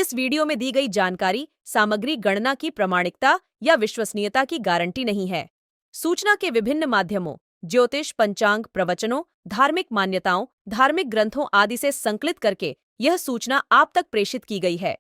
इस वीडियो में दी गई जानकारी सामग्री गणना की प्रामाणिकता या विश्वसनीयता की गारंटी नहीं है। सूचना के विभिन्न माध्यमों, ज्योतिष, पंचांग, प्रवचनों, धार्मिक मान्यताओं, धार्मिक ग्रंथों आदि से संकलित करके यह सूचना आप तक प्रेषित की गई है।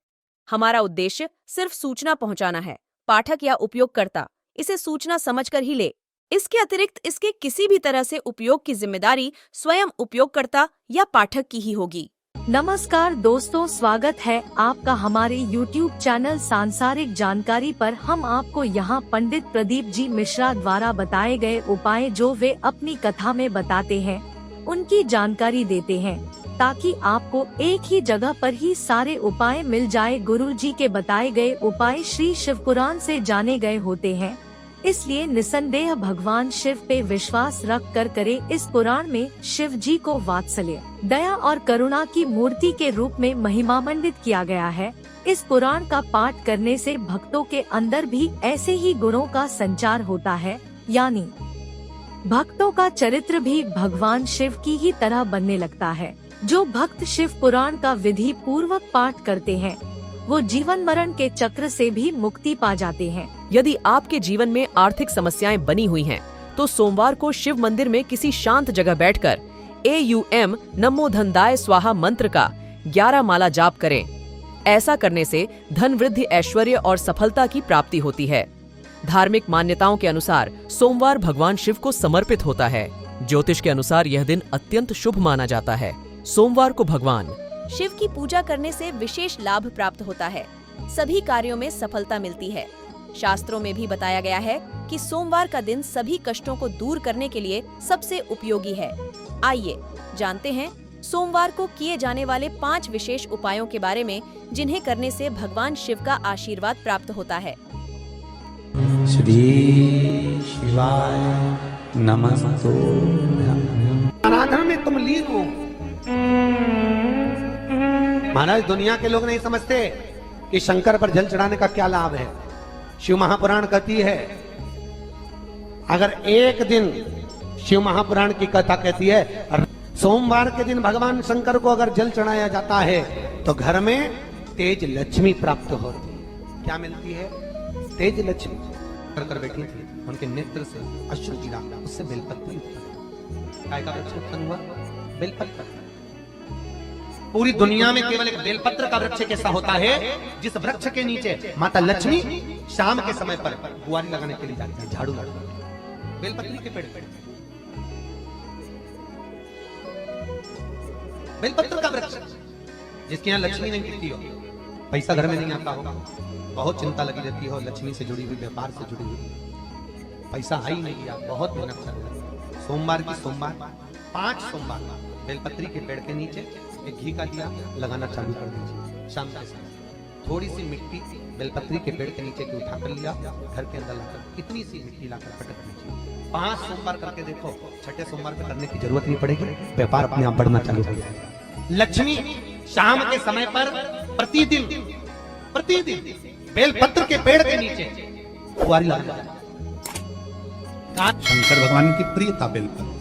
हमारा उद्देश्य सिर्फ सूचना पहुंचाना है। पाठक या उपयोगकर्ता इसे सूचना समझकर ही ले। इसके अतिरिक्त इसके किसी भी तरह से उपयोग की जिम्मेदारी स्वयं उपयोगकर्ता या पाठक की ही होगी। नमस्कार दोस्तों, स्वागत है आपका हमारे YouTube चैनल सांसारिक जानकारी पर। हम आपको यहाँ पंडित प्रदीप जी मिश्रा द्वारा बताए गए उपाय जो वे अपनी कथा में बताते हैं, उनकी जानकारी देते हैं ताकि आपको एक ही जगह पर ही सारे उपाय मिल जाए। गुरु जी के बताए गए उपाय श्री शिव पुराण से जाने गए होते हैं, इसलिए निसंदेह भगवान शिव पे विश्वास रख कर करे। इस पुराण में शिव जी को वात्सल्य, दया और करुणा की मूर्ति के रूप में महिमामंडित किया गया है। इस पुराण का पाठ करने से भक्तों के अंदर भी ऐसे ही गुणों का संचार होता है, यानी भक्तों का चरित्र भी भगवान शिव की ही तरह बनने लगता है। जो भक्त शिव पुराण का विधि पूर्वक पाठ करते हैं वो जीवन मरण के चक्र से भी मुक्ति पा जाते हैं। यदि आपके जीवन में आर्थिक समस्याएं बनी हुई हैं, तो सोमवार को शिव मंदिर में किसी शांत जगह बैठकर AUM नमो धनदाय स्वाहा मंत्र का 11 माला जाप करें। ऐसा करने से धन वृद्धि, ऐश्वर्य और सफलता की प्राप्ति होती है। धार्मिक मान्यताओं के अनुसार सोमवार भगवान शिव को समर्पित होता है। ज्योतिष के अनुसार यह दिन अत्यंत शुभ माना जाता है। सोमवार को भगवान शिव की पूजा करने से विशेष लाभ प्राप्त होता है। सभी कार्यों में सफलता मिलती है। शास्त्रों में भी बताया गया है कि सोमवार का दिन सभी कष्टों को दूर करने के लिए सबसे उपयोगी है। आइए जानते हैं सोमवार को किए जाने वाले 5 विशेष उपायों के बारे में, जिन्हें करने से भगवान शिव का आशीर्वाद प्राप्त होता है। श्री शिवाय नमस्तुभ्यं। आराधना में तुम लीन हो। महाराज, दुनिया के लोग नहीं समझते कि शंकर पर जल चढ़ाने का क्या लाभ है। शिव महापुराण कहती है, अगर एक दिन शिव महापुराण की कथा कहती है सोमवार के दिन भगवान शंकर को अगर जल चढ़ाया जाता है तो घर में तेज लक्ष्मी प्राप्त होती है। क्या मिलती है? तेज लक्ष्मी। कर बैठी थी, उनके नेत्र से अश्रु गिरा, उससे बेलपत्र उत्पन्न। काय का वृक्ष उत्पन्न हुआ? बेलपत्र। पूरी दुनिया में केवल एक बेलपत्र का वृक्ष कैसा होता है जिस वृक्ष के नीचे माता लक्ष्मी शाम के समय पर बुआरी लगाने के लिए जाती है, झाड़ू लगाने। बेलपत्री के पेड़ पे बेलपत्र का वृक्ष, जिसके यहाँ लक्ष्मी नहीं दिखती हो, पैसा घर में नहीं आता हो, बहुत चिंता लगी रहती हो, लक्ष्मी से जुड़ी हुई, व्यापार से जुड़ी हुई, पैसा आई नहीं गया, बहुत मेहनत कर रहे। सोमवार की सोमवार 5 सोमवार बेलपत्री के पेड़ के नीचे एक घी का दिया लगाना चालू कर दीजिए। शाम के समय थोड़ी सी मिट्टी बेलपत्री के पेड़ के नीचे की उठा कर लिया, घर के अंदर लाकर इतनी सी मिट्टी लाकर पटक दीजिए। 5 सोमवार करके देखो, छठे सोमवार पे करने की जरूरत नहीं पड़ेगी, व्यापार अपने आप बढ़ना चालू हो जाएगा। लक्ष्मी शाम के समय पर प्रतिदिन बेलपत्र के पेड़ के नीचे बुआरी लगाना। शंकर भगवान की प्रियता बेलपत्र।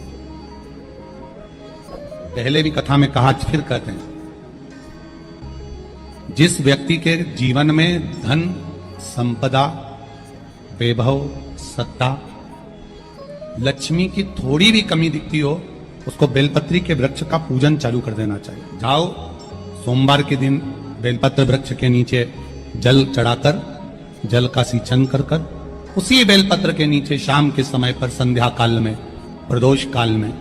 पहले भी कथा में कहा, फिर कहते हैं, जिस व्यक्ति के जीवन में धन, संपदा, वैभव, सत्ता, लक्ष्मी की थोड़ी भी कमी दिखती हो, उसको बेलपत्री के वृक्ष का पूजन चालू कर देना चाहिए। जाओ सोमवार के दिन बेलपत्र वृक्ष के नीचे जल चढ़ाकर, जल का सिंचन कर उसी बेलपत्र के नीचे शाम के समय पर संध्या काल में, प्रदोष काल में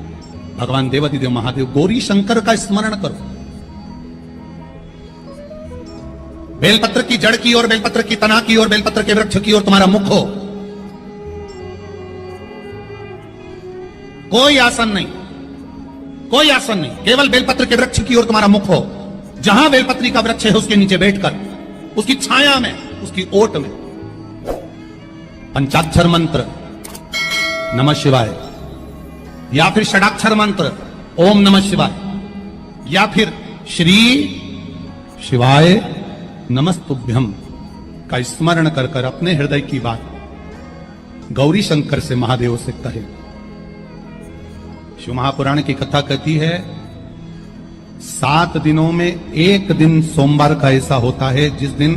भगवान देवाधिदेव महादेव गौरी शंकर का स्मरण करो। बेलपत्र की जड़ की ओर, बेलपत्र की तना की ओर, बेलपत्र के वृक्ष की ओर तुम्हारा मुख हो। कोई आसन नहीं, कोई आसन नहीं, केवल बेलपत्र के वृक्ष की ओर तुम्हारा मुख हो। जहां बेलपत्री का वृक्ष है उसके नीचे बैठकर, उसकी छाया में, उसकी ओट में पंचाक्षर मंत्र नमः शिवाय, या फिर षडाक्षर मंत्र ओम नमः शिवाय, या फिर श्री शिवाय नमस्तुभ्यम का स्मरण कर कर अपने हृदय की बात गौरी शंकर से, महादेव से कहे। शिव महापुराण की कथा कहती है, 7 दिनों में एक दिन सोमवार का ऐसा होता है जिस दिन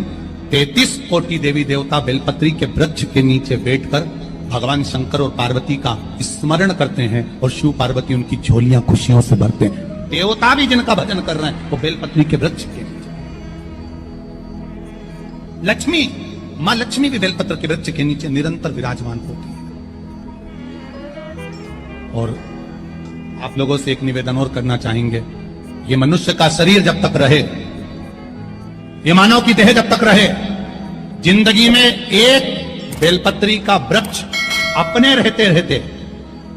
33 कोटि देवी देवता बेलपत्री के वृक्ष के नीचे बैठकर भगवान शंकर और पार्वती का स्मरण करते हैं और शिव पार्वती उनकी झोलियां खुशियों से भरते हैं। देवता भी जिनका भजन कर रहे हैं वो बेलपत्री के वृक्ष के नीचे। लक्ष्मी, मां लक्ष्मी भी बेलपत्र के वृक्ष के नीचे निरंतर विराजमान होती है। और आप लोगों से एक निवेदन और करना चाहेंगे, ये मनुष्य का शरीर जब तक रहे, ये मानव की देह जब तक रहे, जिंदगी में एक बेलपत्री का वृक्ष अपने रहते रहते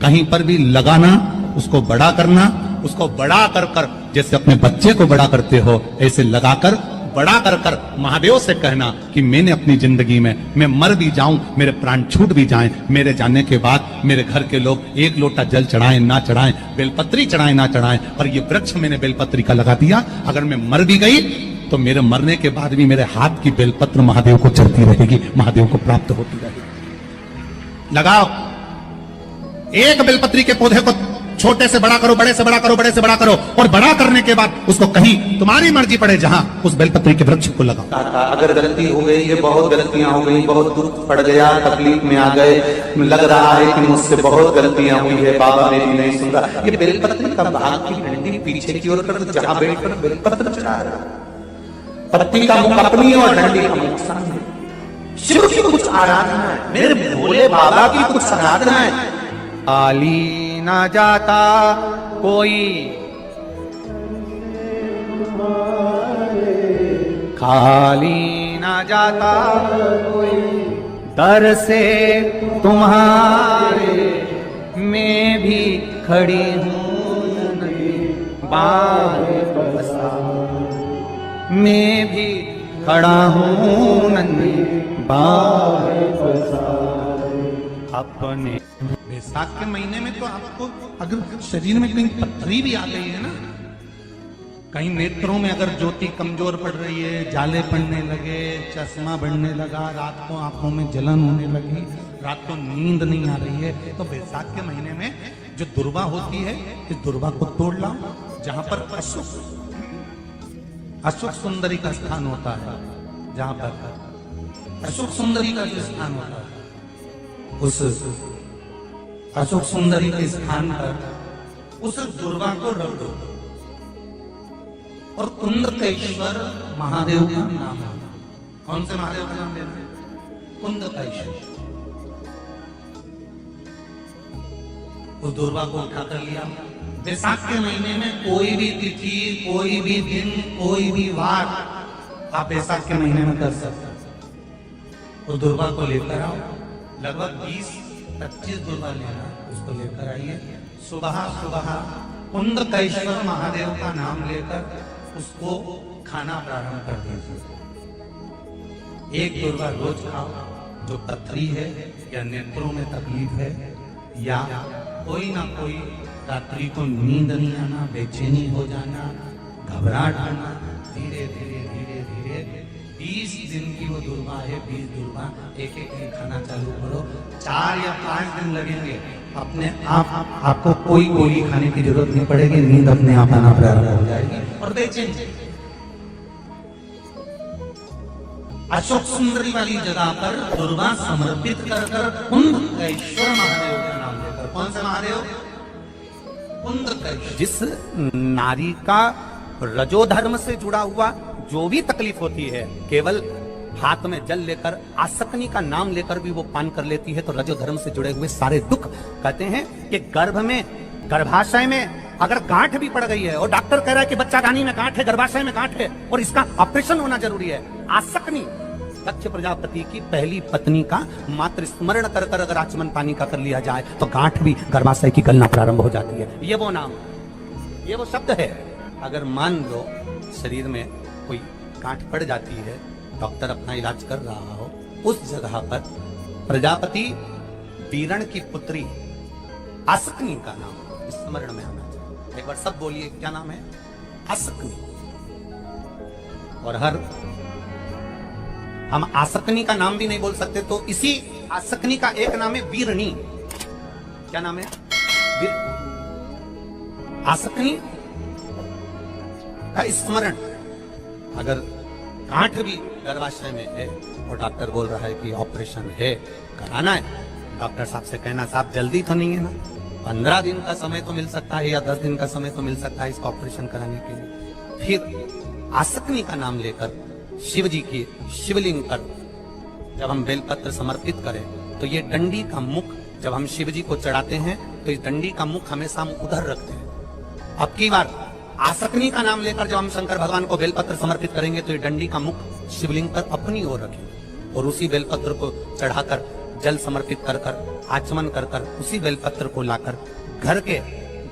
कहीं पर भी लगाना, उसको बड़ा करना, उसको बड़ा कर कर जैसे अपने बच्चे को बड़ा करते हो ऐसे लगाकर बड़ा कर कर महादेव से कहना कि मैंने अपनी जिंदगी में, मैं मर भी जाऊं, मेरे प्राण छूट भी जाएं, मेरे जाने के बाद मेरे घर के लोग एक लोटा जल चढ़ाएं ना चढ़ाएं, बेलपत्री चढ़ाएं ना चढ़ाएं, पर ये वृक्ष मैंने बेलपत्री का लगा दिया, अगर मैं मर भी गई तो मेरे मरने के बाद भी मेरे हाथ की बेलपत्र महादेव को चलती रहेगी, महादेव को प्राप्त होती रहेगी। लगाओ, एक बेलपत्री के पौधे को छोटे से बड़ा करो, बड़े से बड़ा करो, बड़े से बड़ा करो, और बड़ा करने के बाद उसको कहीं तुम्हारी मर्जी पड़े जहां उस बेलपत्री के वृक्ष को लगाओ। अगर गलती हो गई, ये बहुत गलतियां हो गई, बहुत दुख पड़ गया, तकलीफ में आ गए, लग रहा है कि मुझसे बहुत गलतियां हुई है, बाबा मेरी नहीं सुन रहा, ये बेलपत्री का भाग की डंडी पीछे की ओर कर, जहां बैठकर बेलपत्र चढ़ा रहा, पत्ती का मुख अपनी और डंडी का मुख सामने। शिव की कुछ आराधना है, मेरे भोले बाबा की कुछ आराधना है। आली ना जाता कोई, खाली ना जाता कोई, दर से तुम्हारे मैं भी खड़ी हूँ बाहे बसा, मैं भी खड़ा हूँ नन्ही बाहे बसा अपने। वैसाख के महीने में तो आपको अगर शरीर में कहीं पथरी भी आ गई है ना, कहीं नेत्रों में अगर ज्योति कमजोर पड़ रही है, जाले पड़ने लगे, चश्मा बढ़ने लगा, रात को आंखों में जलन होने लगी, रात को नींद नहीं आ रही है, तो वैसाख के महीने में जो दुर्वा होती है, इस दुर्वा को तोड़ लाओ। जहां पर अशुक सुंदरी का स्थान होता है, जहां पर अशुक सुंदरी का जो स्थान होता है, उस अशोक सुंदरी के स्थान पर उस दुर्वा को रख दो और कुंदकेश्वर महादेव का नाम है। कौन से महादेव का नाम लेना है? कुंदकेश्वर। उस दुर्वा को उठाकर लिया। वैसाख के महीने में कोई भी तिथि, कोई भी दिन, कोई भी वार आप वैसाख के महीने में कर सकते हो। उस दुर्वा को लेकर आओ, लगभग 20-25 दुर्वा लेना, उसको लेकर आइए। सुबह सुबह कुंदकेश्वर महादेव का नाम लेकर उसको खाना प्रारंभ कर दीजिए। एक दुर्वा रोज खाओ। जो पथरी है या नेत्रों में तकलीफ है या कोई ना कोई रात्रि को नींद नहीं आना, बेचैनी हो जाना, घबराहट आना, धीरे धीरे धीरे धीरे 20 दिन की वो दुर्वा है, 20 दुर्वा एक एक दिन खाना चालू करो। 4 या 5 दिन लगेंगे, अपने आप आपको कोई गोली खाने की जरूरत नहीं पड़ेगी, नींद अपने आप आना प्रारंभ हो जाएगी और बेचैनी। अशोक सुंदरी वाली जगह पर दुर्वा समर्पित कर कर कुंदकेश्वर महादेव का नाम लेकर। कौन से महादेव? कुंदकेश्वर। जिस नारी का रजोधर्म से जुड़ा हुआ जो भी तकलीफ होती है, केवल हाथ में जल लेकर आसक्ति का नाम लेकर भी वो पान कर लेती है, तो रजोधर्म से जुड़े हुए सारे दुख, कहते हैं कि गर्भ में, गर्भाशय में अगर गांठ भी पड़ गई है और डॉक्टर कह रहा है कि बच्चादानी में गांठ है, गर्भाशय में गांठ है और इसका ऑपरेशन होना जरूरी है, आसक्ति दक्ष प्रजापति की पहली पत्नी का मात्र स्मरण कर कर अगर आचमन पानी का कर लिया जाए तो गांठ भी गर्भाशय की गलना प्रारंभ हो जाती है। ये वो नाम, ये वो शब्द है। अगर मान लो शरीर में कोई गांठ पड़ जाती है, डॉक्टर अपना इलाज कर रहा हो, उस जगह पर प्रजापति वीरण की पुत्री आसक्ति का नाम स्मरण में आना चाहिए। एक बार सब बोलिए, क्या नाम है? आसक्ति। और हम आसक्ति का नाम भी नहीं बोल सकते, तो इसी आसक्ति का एक नाम है वीरणी। क्या नाम है? आसक्ति का स्मरण। अगर गांठ भी गर्भाशय में है और डॉक्टर बोल रहा है कि ऑपरेशन है, कराना है, डॉक्टर साहब से कहना साहब जल्दी तो नहीं है ना, 15 दिन का समय तो मिल सकता है या 10 दिन का समय तो मिल सकता है इसका ऑपरेशन कराने के लिए। फिर आसक्ति का नाम लेकर शिव जी की शिवलिंग पर जब हम बेलपत्र समर्पित करें तो ये डंडी का मुख जब हम शिव जी को चढ़ाते हैं तो इस डंडी का मुख हमेशा हम उधर रखते हैं। अब की बार आसक्ति का नाम लेकर जब हम शंकर भगवान को बेलपत्र समर्पित करेंगे तो ये डंडी का मुख शिवलिंग पर अपनी ओर रखेंगे और उसी बेलपत्र को चढ़ाकर जल समर्पित कर कर आचमन कर कर उसी बेलपत्र को लाकर घर के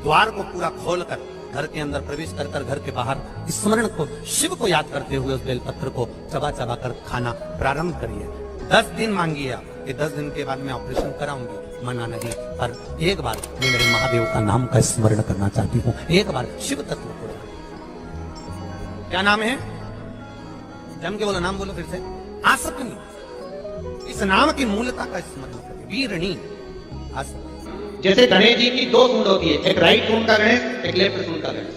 द्वार को पूरा खोलकर घर के अंदर प्रवेश कर कर घर के बाहर स्मरण को शिव को याद करते हुए उस बेलपत्र को चबा चबा कर खाना प्रारंभ करिए। 10 दिन मांगिए आप कि 10 दिन के बाद मैं ऑपरेशन कराऊंगी, मना नहीं, पर एक बार मैं मेरे महादेव का नाम का स्मरण करना चाहती हूँ, एक बार शिव तत्व को। क्या नाम है? जम के बोलो, नाम बोलो फिर से। आसक्ति। इस नाम की मूलता का स्मरण करिए। वीरणी आसक्ति। जैसे गणेश जी की 2 सूंड होती है, एक राइट सूंड का गणेश, एक लेफ्ट सूंड का गणेश।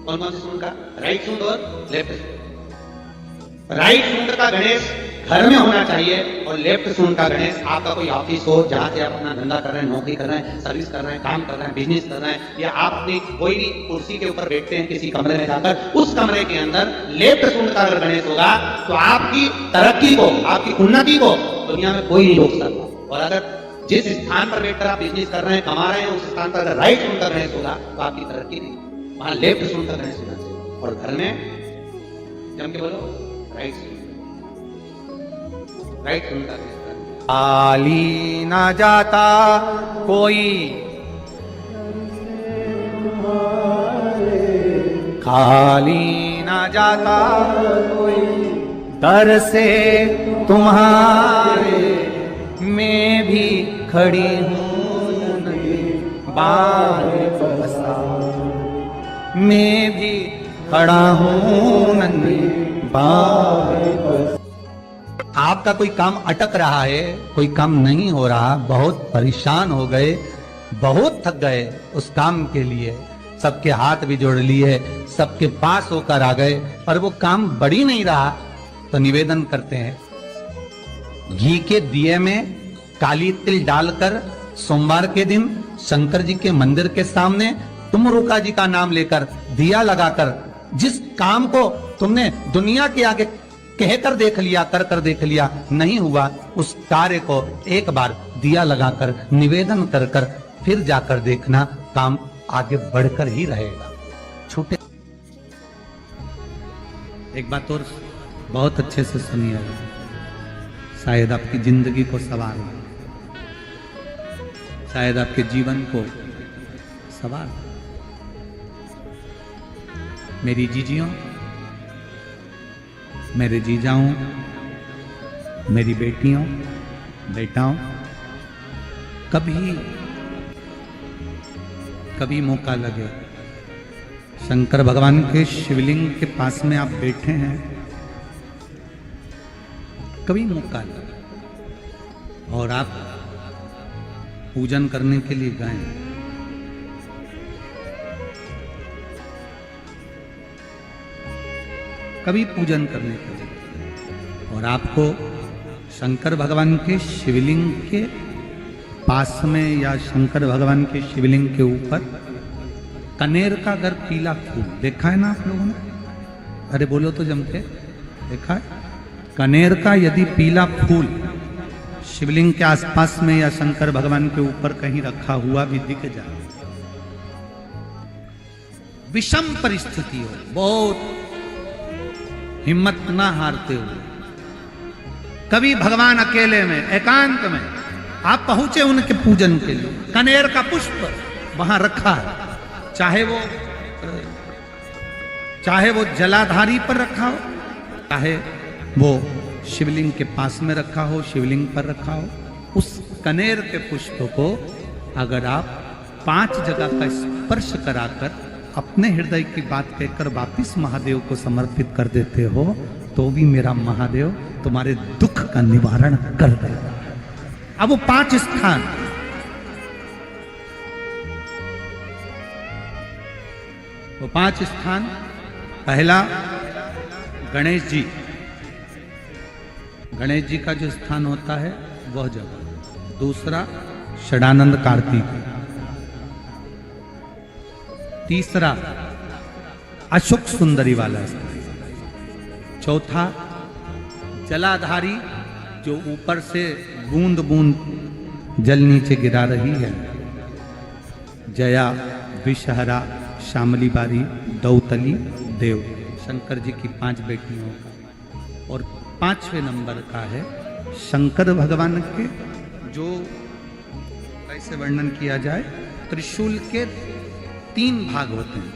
कौन कौन सी सूंड का? राइट सूंड और लेफ्ट सूंड। राइट सूंड का गणेश घर में होना चाहिए और लेफ्ट सूंड का गणेश आपका कोई ऑफिस हो जहां से आप अपना धंधा कर रहे हैं, नौकरी कर रहे हैं, सर्विस कर रहे हैं, काम कर रहे हैं, बिजनेस कर रहे हैं, या आप अपनी कोई भी कुर्सी के ऊपर बैठते हैं किसी कमरे में जाकर, उस कमरे के अंदर लेफ्ट सूंड का अगर गणेश होगा तो आपकी तरक्की को, आपकी उन्नति को दुनिया में कोई नहीं रोक सकता। और अगर जिस स्थान पर बैठकर आप बिजनेस कर रहे हैं, कमा रहे हैं, उस स्थान पर अगर राइट सूंड का गणेश होगा तो आपकी तरक्की नहीं, वहां लेफ्ट सूंड का गणेश होना चाहिए। और घर में जम के बोलो, राइट सूंड, राइट सूंड का गणेश। खाली ना जाता कोई, खाली ना जाता कोई, दर से तुम्हारे मैं भी खड़ी हूँ बारे बसा, मैं भी खड़ा हूँ नंदी बारे बसा। आपका कोई काम अटक रहा है, कोई काम नहीं हो रहा, बहुत परेशान हो गए, बहुत थक गए उस काम के लिए, सबके हाथ भी जोड़ लिए, सबके पास होकर आ गए, पर वो काम बढ़ ही नहीं रहा, तो निवेदन करते हैं घी के दिए में काली तिल डालकर सोमवार के दिन शंकर जी के मंदिर के सामने तुमरुका जी का नाम लेकर दिया लगाकर, जिस काम को तुमने दुनिया के आगे कहकर देख लिया, कर कर देख लिया, नहीं हुआ, उस कार्य को एक बार दिया लगाकर निवेदन कर कर फिर जाकर देखना, काम आगे बढ़कर ही रहेगा। छूटे। एक बात और बहुत अच्छे से सुनिएगा, शायद आपकी जिंदगी को सवार हो, शायद आपके जीवन को सवार हो। मेरी जीजियों, मेरे जीजाओं, मेरी बेटियों, बेटाओं, कभी मौका लगे, शंकर भगवान के शिवलिंग के पास में आप बैठे हैं, कभी मौका लगे और आप पूजन करने के लिए गए, कभी पूजन करने के लिए, और आपको शंकर भगवान के शिवलिंग के पास में या शंकर भगवान के शिवलिंग के ऊपर कनेर का अगर पीला फूल देखा है ना आप लोगों ने? अरे बोलो तो जम के, देखा है? कनेर का यदि पीला फूल शिवलिंग के आसपास में या शंकर भगवान के ऊपर कहीं रखा हुआ भी दिख जाए, विषम परिस्थिति हो, बहुत हिम्मत ना हारते हुए, कभी भगवान अकेले में एकांत में आप पहुंचे उनके पूजन के लिए, कनेर का पुष्प वहां रखा है, चाहे वो जलाधारी पर रखा हो, चाहे वो शिवलिंग के पास में रखा हो, शिवलिंग पर रखा हो, उस कनेर के पुष्प को अगर आप 5 जगह का स्पर्श कराकर अपने हृदय की बात कहकर वापिस महादेव को समर्पित कर देते हो, तो भी मेरा महादेव तुम्हारे दुख का निवारण कर देगा। अब वो 5 स्थान, वो 5 स्थान, पहला गणेश जी, गणेश जी का जो स्थान होता है वह जगह। दूसरा षडानंद कार्तिक, तीसरा अशोक सुंदरी वाला स्थान, चौथा जलाधारी जो ऊपर से बूंद बूंद जल नीचे गिरा रही है, जया, विषहरा, श्यामली बारी, दौतली, देव, शंकर जी की 5 बेटियों का। और 5वें नंबर का है शंकर भगवान के, जो कैसे वर्णन किया जाए, त्रिशूल के 3 भाग होते हैं।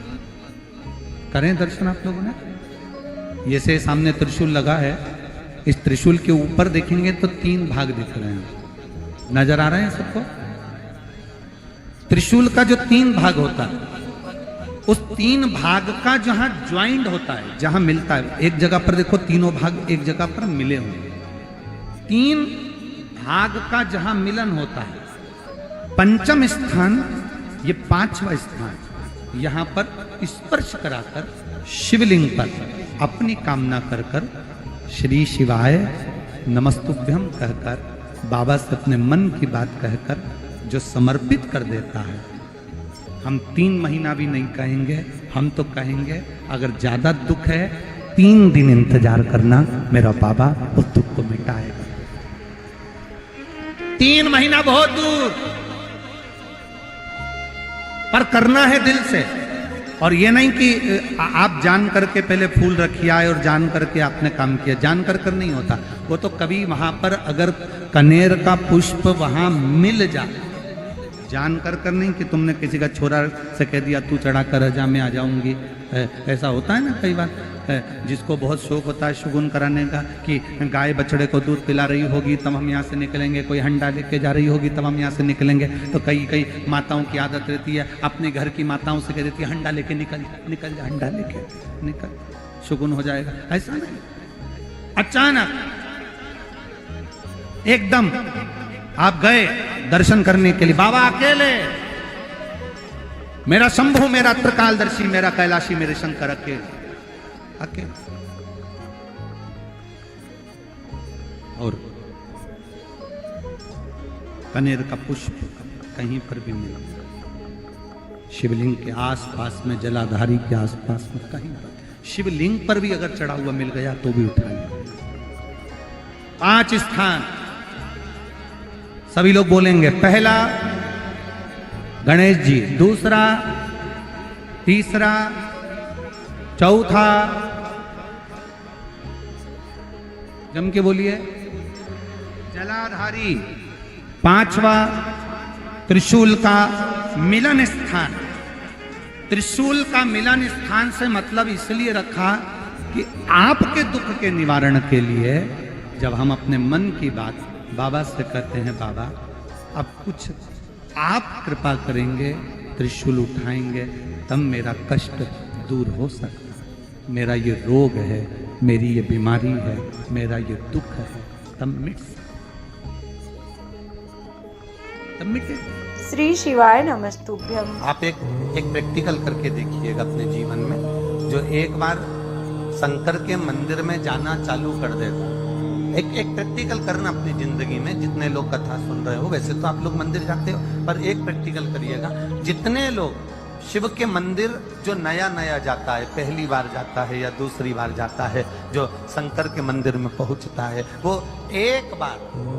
करें दर्शन आप लोगों ने, ये से सामने त्रिशूल लगा है, इस त्रिशूल के ऊपर देखेंगे तो 3 भाग दिख रहे हैं, नजर आ रहे हैं सबको? त्रिशूल का जो 3 भाग होता है, उस 3 भाग का जहां ज्वाइंट होता है, जहां मिलता है, एक जगह पर देखो तीनों भाग एक जगह पर मिले हुए, 3 भाग का जहां मिलन होता है, 5वां स्थान, ये 5वां स्थान, यहां पर स्पर्श कराकर शिवलिंग पर अपनी कामना कर कर श्री शिवाय नमस्तुभ्यम कहकर, बाबा से अपने मन की बात कहकर जो समर्पित कर देता है, हम 3 महीना भी नहीं कहेंगे, हम तो कहेंगे अगर ज्यादा दुख है 3 दिन इंतजार करना, मेरा बाबा उस दुख को मिटाएगा। 3 महीना बहुत दूर, पर करना है दिल से। और ये नहीं कि आप जान करके पहले फूल रखिए आए और जान करके आपने काम किया, जान कर नहीं होता वो तो। कभी वहां पर अगर कनेर का पुष्प वहां मिल जाए, जान कर नहीं कि तुमने किसी का छोरा से कह दिया तू चढ़ा कर जा मैं आ जाऊंगी, ऐसा होता है ना कई बार, जिसको बहुत शौक होता है शगुन कराने का, कि गाय बछड़े को दूध पिला रही होगी तब हम यहाँ से निकलेंगे, कोई हंडा लेके जा रही होगी तब हम यहाँ से निकलेंगे। तो कई माताओं की आदत रहती है, अपने घर की माताओं से कह देती है हंडा लेके निकल जा, हंडा लेके निकल, शगुन हो जाएगा। ऐसा नहीं, अचानक एकदम आप गए दर्शन करने के लिए, बाबा अकेले, मेरा शंभु, मेरा त्रिकालदर्शी, मेरा कैलाशी, मेरे शंकर अकेले। और कनेर का पुष्प कहीं पर भी मिला, शिवलिंग के आसपास में, जलाधारी के आसपास में कहीं पर, शिवलिंग पर भी अगर चढ़ा हुआ मिल गया तो भी उठाएंगे। 5 स्थान सभी लोग बोलेंगे, पहला गणेश जी, दूसरा, तीसरा, चौथा, जम के बोलिए, जलाधारी, 5वां त्रिशूल का मिलन स्थान। त्रिशूल का मिलन स्थान से मतलब इसलिए रखा कि आपके दुख के निवारण के लिए जब हम अपने मन की बात बाबा से कहते हैं, बाबा अब कुछ आप कृपा करेंगे, त्रिशूल उठाएंगे तब मेरा कष्ट दूर हो सकता है, मेरा ये रोग है, मेरी ये बीमारी है, मेरा ये दुख है, तब मिटे। श्री शिवाय नमस्तुभ्यम। आप एक प्रैक्टिकल करके देखिएगा अपने जीवन में, जो एक बार शंकर के मंदिर में जाना चालू कर देता, एक प्रैक्टिकल करना अपनी जिंदगी में। जितने लोग कथा सुन रहे हो, वैसे तो आप लोग मंदिर जाते हो, पर एक प्रैक्टिकल करिएगा। जितने लोग शिव के मंदिर जो नया जाता है, पहली बार जाता है या दूसरी बार जाता है, जो शंकर के मंदिर में पहुंचता है, वो एक बार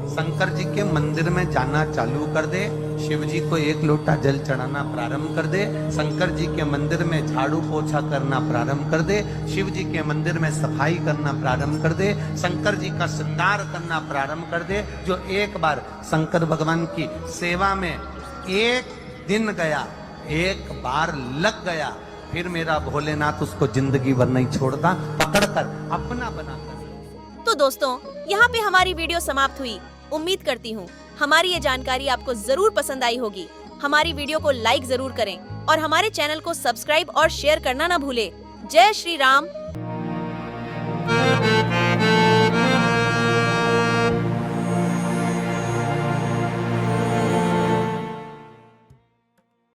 शंकर जी के मंदिर में जाना चालू कर दे, शिव जी को 1 लोटा जल चढ़ाना प्रारंभ कर दे, शंकर जी के मंदिर में झाड़ू पोछा करना प्रारंभ कर दे, शिव जी के मंदिर में सफाई करना प्रारंभ कर दे, शंकर जी का श्रृंगार करना प्रारंभ कर दे। जो एक बार शंकर भगवान की सेवा में एक दिन गया, एक बार लग गया, फिर मेरा भोलेनाथ उसको जिंदगी भर नहीं छोड़ता, पकड़कर अपना बनाकर। तो दोस्तों, यहाँ पे हमारी वीडियो समाप्त हुई। उम्मीद करती हूँ हमारी ये जानकारी आपको जरूर पसंद आई होगी। हमारी वीडियो को लाइक जरूर करें और हमारे चैनल को सब्सक्राइब और शेयर करना ना भूले। जय श्री राम।